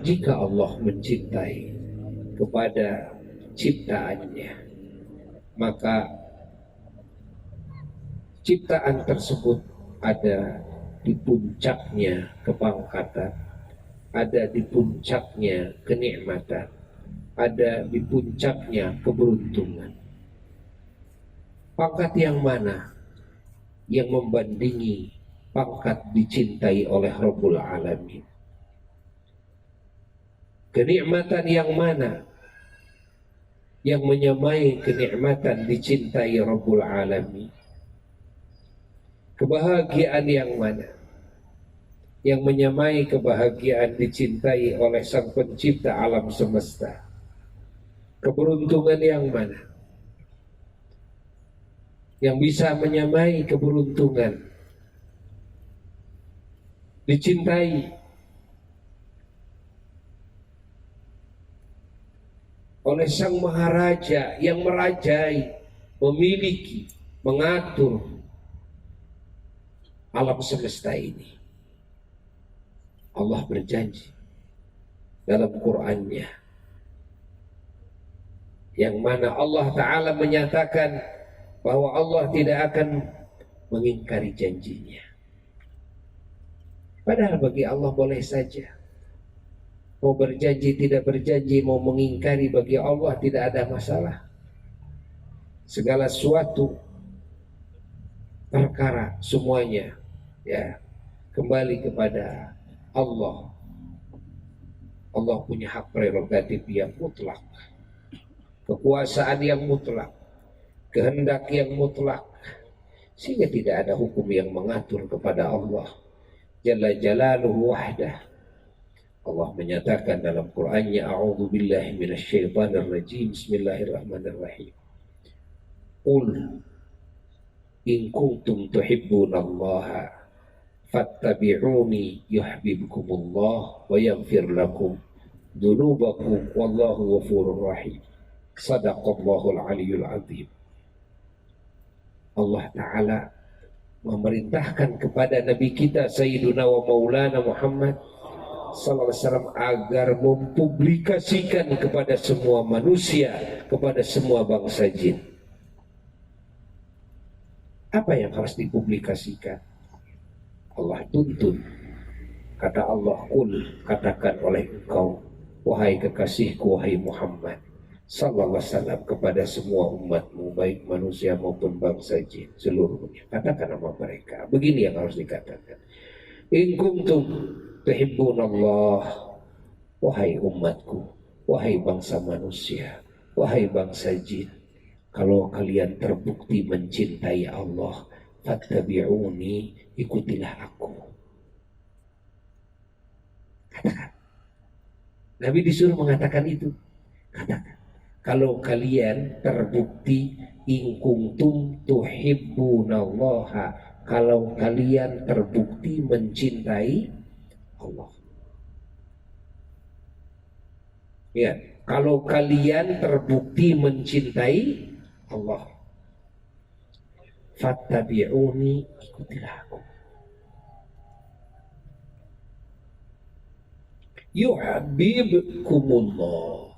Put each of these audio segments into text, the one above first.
jika Allah mencintai kepada ciptaannya, maka ciptaan tersebut ada di puncaknya kepangkatan, ada di puncaknya kenikmatan, ada di puncaknya keberuntungan. Pangkat yang mana yang membandingi pangkat dicintai oleh Rabbul Alamin? Kenikmatan yang mana yang menyamai kenikmatan dicintai Rabbul Alamin? Kebahagiaan yang mana yang menyamai kebahagiaan dicintai oleh Sang Pencipta alam semesta? Keberuntungan yang mana yang bisa menyamai keberuntungan dicintai oleh Sang Maharaja yang merajai, memiliki, mengatur alam semesta ini? Allah berjanji dalam Qur'annya, yang mana Allah Ta'ala menyatakan bahwa Allah tidak akan mengingkari janjinya. Padahal bagi Allah boleh saja, mau berjanji tidak berjanji, mau mengingkari, bagi Allah tidak ada masalah. Segala sesuatu perkara semuanya ya kembali kepada Allah. Allah punya hak prerogatif yang mutlak, kekuasaan yang mutlak, kehendak yang mutlak, sehingga tidak ada hukum yang mengatur kepada Allah Jalla Jalaluhu wahdah. Allah menyatakan dalam Qur'annya, a'udzu billahi minasyaitonir rajim, bismillahirrahmanirrahim. Qul in kuntum tuhibbunallaha fattabi'uni yuhibbukumullah wa yaghfir lakum dzunubakum wallahu ghafurur rahim. Shadaqallahul aliyyul azim. Allah Ta'ala memerintahkan kepada Nabi kita Sayyiduna wa Maulana Muhammad sallallahu alaihi wasallam agar mempublikasikan kepada semua manusia, kepada semua bangsa jin. Apa yang harus dipublikasikan? Allah tuntun. Kata Allah, qul, katakan oleh engkau, wahai kekasihku, wahai Muhammad sallallahu alaihi wasallam, kepada semua umatmu, baik manusia maupun bangsa jin seluruhnya. Katakan sama mereka, begini yang harus dikatakan. In kuntum tuhibbunallah, wahai umatku, wahai bangsa manusia, wahai bangsa jin, kalau kalian terbukti mencintai Allah, fattabi'uni, ikutilah aku. Katakan. Nabi disuruh mengatakan itu. Katakan. Kalau kalian terbukti in kuntum tuhibbunallaha, kalau kalian terbukti mencintai Allah. Ya, kalau kalian terbukti mencintai Allah, fattabi'uni, ikutilah aku. Yuhibbukumullah,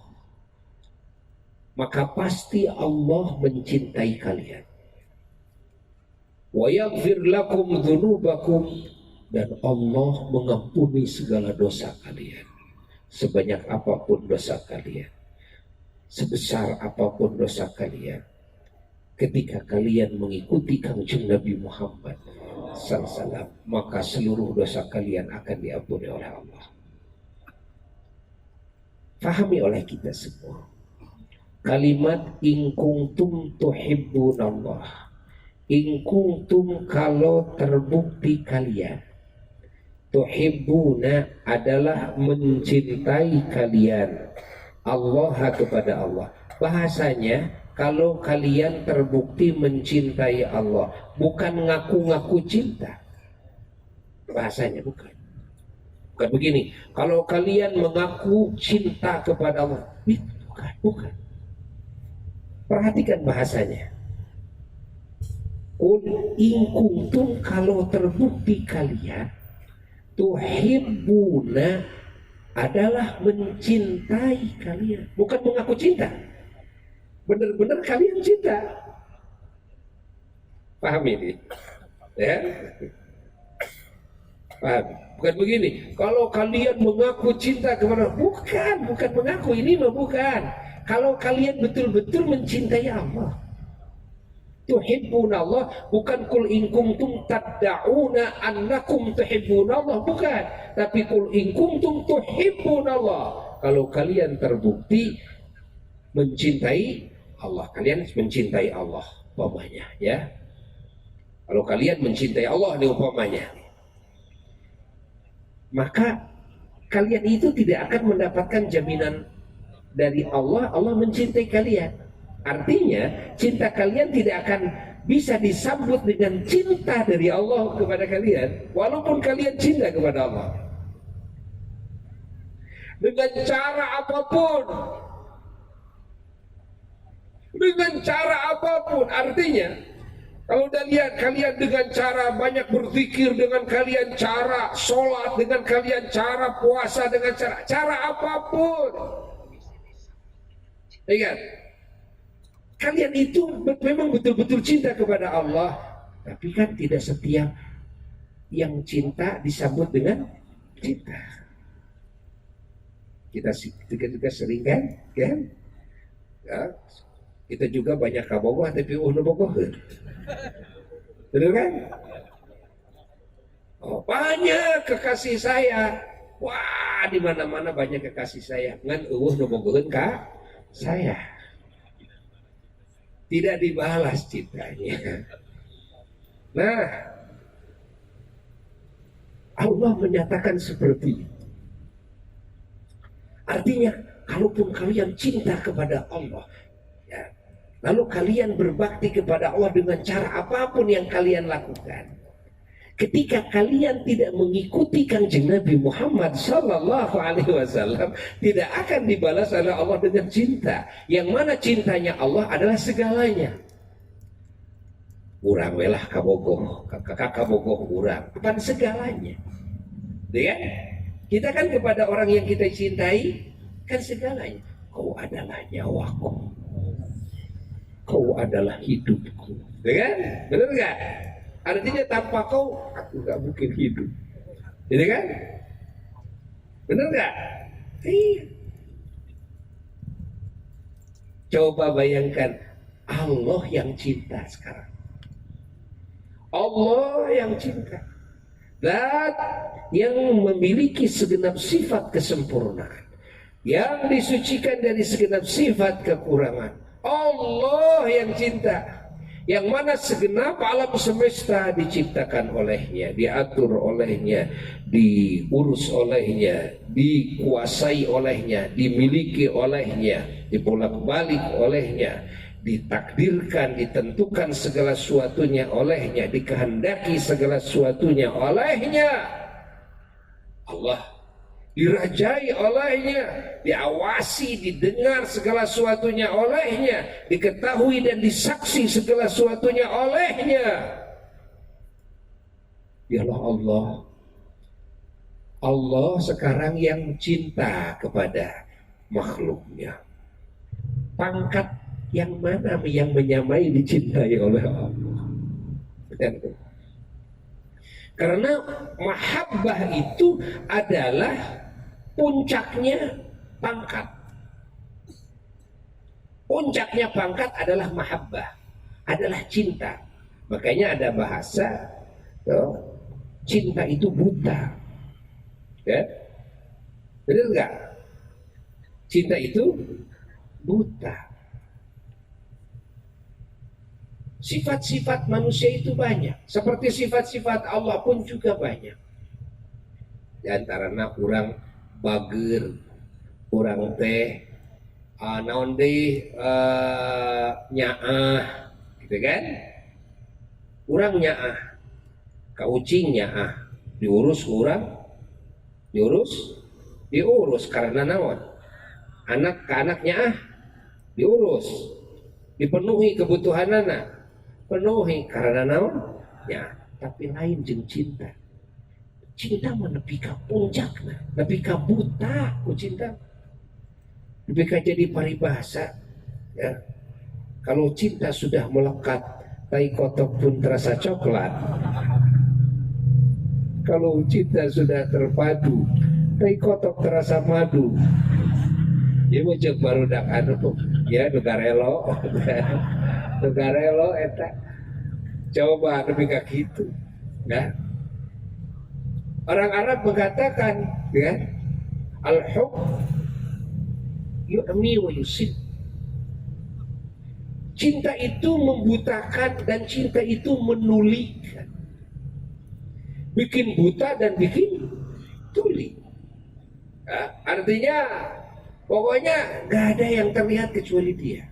maka pasti Allah mencintai kalian. Wa yaghfir lakum dzunubakum, dan Allah mengampuni segala dosa kalian. Sebanyak apapun dosa kalian, sebesar apapun dosa kalian, ketika kalian mengikuti Kangjeng Nabi Muhammad sallallahu alaihi wasallam, maka seluruh dosa kalian akan diampuni oleh Allah. Fahami oleh kita semua kalimat in kuntum tuhibbunallah. In kuntum, kalau terbukti kalian, tuhibbuna adalah mencintai kalian, Allah kepada Allah. Bahasanya, kalau kalian terbukti mencintai Allah, bukan ngaku-ngaku cinta. Bahasanya bukan begini. Kalau kalian mengaku cinta kepada Allah, bukan. Perhatikan bahasanya. Qul in kuntum, kalau terbukti kalian, tuhibbuna, adalah mencintai kalian, bukan mengaku cinta. Benar-benar kalian cinta. Paham ini? Ya? Paham? Bukan begini. Kalau kalian mengaku cinta kepada, bukan mengaku, ini mah bukan. Kalau kalian betul-betul mencintai Allah, tuhibbunallah, bukan kul in kuntum tad'una annakum tuhibbunallah, bukan, tapi kul in kuntum tuhibbunallah. Kalau kalian terbukti mencintai Allah, kalian mencintai Allah umpamanya, ya. Kalau kalian mencintai Allah ini umpamanya, maka kalian itu tidak akan mendapatkan jaminan dari Allah mencintai kalian. Artinya cinta kalian tidak akan bisa disambut dengan cinta dari Allah kepada kalian, walaupun kalian cinta kepada Allah dengan cara apapun. Dengan cara apapun. Artinya kalau udah lihat kalian dengan cara banyak berzikir, dengan kalian cara sholat, dengan kalian cara puasa, dengan cara apapun, ingat, kalian itu memang betul-betul cinta kepada Allah, tapi kan tidak setiap yang cinta disambut dengan cinta. Kita juga sering kan? Ya? Kita juga banyak kabogoh tapi bogoh. Betul kan? Oh, banyak kekasih saya. Wah, di mana-mana banyak kekasih saya. Ngan bogoheun ka saya. Tidak dibalas cintanya. Nah, Allah menyatakan seperti itu. Artinya, kalaupun kalian cinta kepada Allah, ya, lalu kalian berbakti kepada Allah dengan cara apapun yang kalian lakukan, ketika kalian tidak mengikuti Kanjeng Nabi Muhammad Sallallahu Alaihi Wasallam, tidak akan dibalas oleh Allah dengan cinta. Yang mana cintanya Allah adalah segalanya. Urang welah kabogoh, kabogoh urang, bukan segalanya. Ya? Kita kan kepada orang yang kita cintai kan segalanya. Kau adalah nyawaku, kau adalah hidupku, ya kan? Benar nggak? Artinya tanpa kau aku nggak mungkin hidup, jadi kan? Benar nggak? Iya. Coba bayangkan Allah yang cinta sekarang, Allah yang cinta, dan yang memiliki segenap sifat kesempurnaan, yang disucikan dari segenap sifat kekurangan. Allah yang cinta, yang mana segenap alam semesta diciptakan olehnya, diatur olehnya, diurus olehnya, dikuasai olehnya, dimiliki olehnya, dibolak-balik olehnya, ditakdirkan, ditentukan segala sesuatunya olehnya, dikehendaki segala sesuatunya olehnya. Allah dirajai olehnya, diawasi, didengar segala sesuatunya olehnya, diketahui dan disaksi segala sesuatunya olehnya. Dialah Allah. Allah sekarang yang cinta kepada makhluknya. Pangkat yang mana yang menyamai dicintai oleh Allah? Karena mahabbah itu adalah puncaknya pangkat. Puncaknya pangkat adalah mahabbah, adalah cinta. Makanya ada bahasa, cinta itu buta. Ya? Benar nggak? Cinta itu buta. Sifat-sifat manusia itu banyak, seperti sifat-sifat Allah pun juga banyak. Di antaranya kurang bager, kurang teh, naon deui nyaah, gitu kan? Kurang nyaah, kaucing nyaah, diurus kurang, diurus karena naon? Anak ke anak nyaah, diurus, dipenuhi kebutuhan anak, penuhi karena naon? Ya, tapi lain jeung cinta. Cinta nepi ka puncakna, nepi ka buta ku cinta, nepi ka jadi paribasa. Ya, kalau cinta sudah melekat, tai kotok pun terasa coklat. Kalau cinta sudah terpadu, tai kotok terasa madu. Dia macam baru dak anu, ya negarelo, negarelo eta. Coba nepi ka kitu, ya. Orang Arab mengatakan, ya, al-hub yu'mi wa yusib. Cinta itu membutakan dan cinta itu menulikan. Bikin buta dan bikin tuli. Ya, artinya pokoknya gak ada yang terlihat kecuali dia.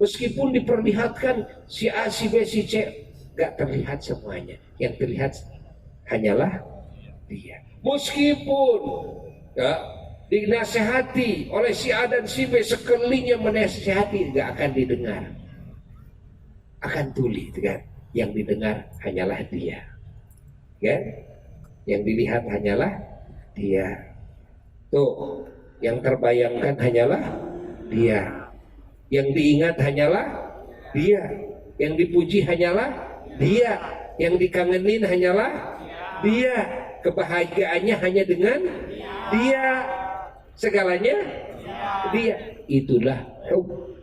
Meskipun diperlihatkan si A, si B, si C, gak terlihat semuanya. Yang terlihat hanyalah dia. Meskipun ya, dinasehati oleh si A dan si B, sekelilingnya menasehati, gak akan didengar, akan tuli, kan? Yang didengar hanyalah dia, kan? Yang dilihat hanyalah dia. Tuh, yang terbayangkan hanyalah dia, yang diingat hanyalah dia, yang dipuji hanyalah dia, yang dikangenin hanyalah dia, kebahagiaannya hanya dengan dia, segalanya dia. Itulah hub.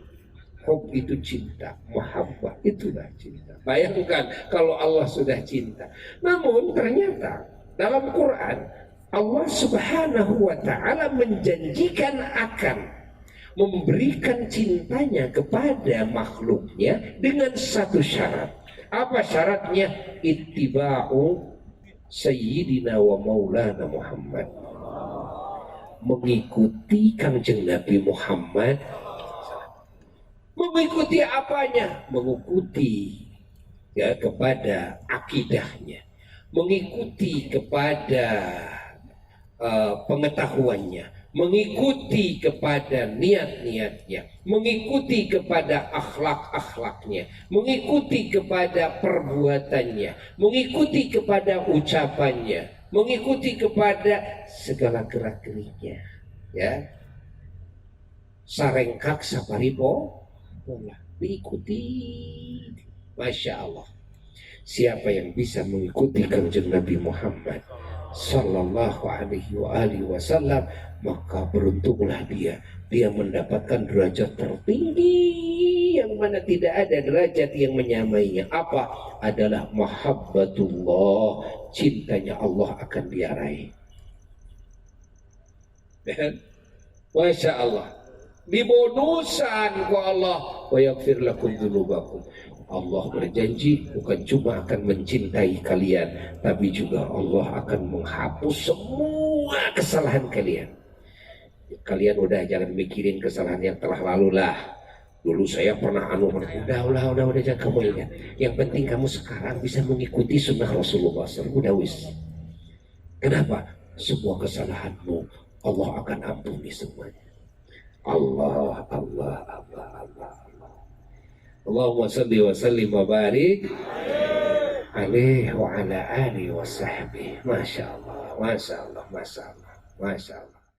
Hub itu cinta, mahabbah itulah cinta. Bayangkan kalau Allah sudah cinta. Namun ternyata dalam Quran Allah Subhanahu wa ta'ala menjanjikan akan memberikan cintanya kepada makhluknya dengan satu syarat. Apa syaratnya? Ittiba'u Sayyidina wa Maulana Muhammad, mengikuti Kangjeng Nabi Muhammad. Mengikuti apanya? Mengikuti ya kepada akidahnya, mengikuti kepada pengetahuannya, mengikuti kepada niat-niatnya, mengikuti kepada akhlak-akhlaknya, mengikuti kepada perbuatannya, mengikuti kepada ucapannya, mengikuti kepada segala gerak-geriknya. Ya, sarengkak saparipo, diikuti. Masya Allah. Siapa yang bisa mengikuti Kangjeng Nabi Muhammad Sallallahu alaihi wasallam, maka beruntunglah dia. Dia mendapatkan derajat tertinggi yang mana tidak ada derajat yang menyamainya. Apa? Adalah mahabbatullah, cintanya Allah akan dia raih. Masya Allah. Dibonusan ku Allah, wa yaghfir lakum dzunubakum. Allah berjanji bukan cuma akan mencintai kalian, tapi juga Allah akan menghapus semua kesalahan kalian. Kalian udah jangan mikirin kesalahan yang telah lalu lah. Dulu saya pernah udah jangan kamu ingat. Yang penting kamu sekarang bisa mengikuti sunnah Rasulullah SAW. Udah wis. Kenapa? Semua kesalahanmu Allah akan ampuni semuanya. Allah. Allahumma salli wa sallim wa barik alaihi wa ala alihi wa sahbihi. Masya Allah.